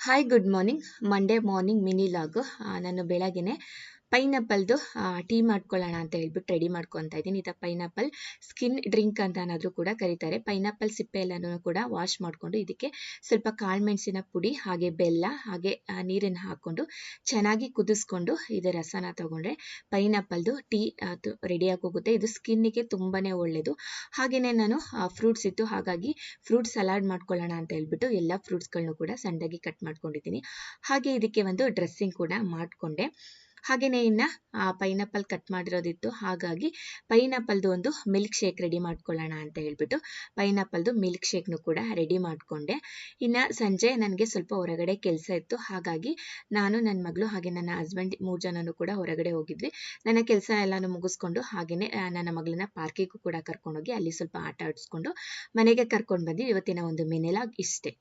Hi good morning. Monday morning mini log. ನಾನು ಬೆಳಗ್ಗೆನೆ ಪೈನಾಪಲ್ದು tea ಮಾಡ್ಕೊಳ್ಳೋಣ ಅಂತ ಹೇಳ್ಬಿಟ್ಟು ರೆಡಿ ಮಾಡ್ಕೊತಾ ಇದ್ದೀನಿ. ಇದು ಪೈನಾಪಲ್ ಸ್ಕಿನ್ ಡ್ರಿಂಕ್ ಅಂತ ಏನಾದರೂ ಕೂಡ ಕರೀತಾರೆ. ಪೈನಾಪಲ್ ಸಿಪ್ಪೆ ಎಲ್ಲನೂ ಕೂಡ ವಾಶ್ ಮಾಡಿಕೊಂಡು ಇದಕ್ಕೆ ಸ್ವಲ್ಪ ಕಾಳುಮೆಣಸಿನ ಪುಡಿ ಹಾಗೆ ಬೆಲ್ಲ ಹಾಗೆ ನೀರನ್ನು ಹಾಕ್ಕೊಂಡು ಚೆನ್ನಾಗಿ ಕುದಿಸ್ಕೊಂಡು ಇದರ ರಸನ ತಗೊಂಡ್ರೆ ಪೈನಾಪಲ್ದು ಟೀ ರೆಡಿಯಾಗಿ ಹೋಗುತ್ತೆ. ಇದು ಸ್ಕಿನ್ನಿಗೆ ತುಂಬಾ ಒಳ್ಳೆಯದು. ಹಾಗೆಯೇ ನಾನು ಫ್ರೂಟ್ಸ್ ಇತ್ತು, ಹಾಗಾಗಿ ಫ್ರೂಟ್ ಸಲಾಡ್ ಮಾಡ್ಕೊಳ್ಳೋಣ ಅಂತ ಹೇಳ್ಬಿಟ್ಟು ಎಲ್ಲ ಫ್ರೂಟ್ಸ್ಗಳನ್ನು ಕೂಡ ಸಣ್ಣದಾಗಿ ಕಟ್ ಮಾಡ್ಕೊಂಡಿದ್ದೀನಿ. ಹಾಗೆ ಇದಕ್ಕೆ ಒಂದು ಡ್ರೆಸ್ಸಿಂಗ್ ಕೂಡ ಮಾಡಿಕೊಂಡೆ. ಹಾಗೆಯೇ ಇನ್ನು ಪೈನಾಪಲ್ ಕಟ್ ಮಾಡಿರೋದಿತ್ತು, ಹಾಗಾಗಿ ಪೈನಾಪಲ್ದು ಒಂದು ಮಿಲ್ಕ್ ಶೇಕ್ ರೆಡಿ ಮಾಡ್ಕೊಳ್ಳೋಣ ಅಂತ ಹೇಳ್ಬಿಟ್ಟು ಪೈನಾಪಲ್ದು ಮಿಲ್ಕ್ ಶೇಕ್ನು ಕೂಡ ರೆಡಿ ಮಾಡಿಕೊಂಡೆ. ಇನ್ನು ಸಂಜೆ ನನಗೆ ಸ್ವಲ್ಪ ಹೊರಗಡೆ ಕೆಲಸ ಇತ್ತು, ಹಾಗಾಗಿ ನಾನು, ನನ್ನ ಮಗಳು ಹಾಗೆ ನನ್ನ ಹಸ್ಬೆಂಡ್ 3 ಜನನೂ ಕೂಡ ಹೊರಗಡೆ ಹೋಗಿದ್ವಿ. ನನ್ನ ಕೆಲಸ ಎಲ್ಲನೂ ಮುಗಿಸ್ಕೊಂಡು ಹಾಗೆಯೇ ನನ್ನ ಮಗಳನ್ನ ಪಾರ್ಕಿಗೂ ಕೂಡ ಕರ್ಕೊಂಡೋಗಿ ಅಲ್ಲಿ ಸ್ವಲ್ಪ ಆಟ ಆಡಿಸ್ಕೊಂಡು ಮನೆಗೆ ಕರ್ಕೊಂಡು ಬಂದು ಇವತ್ತಿನ ಒಂದು ಮಿನಿ ಲಾಗ್ ಇಷ್ಟೇ.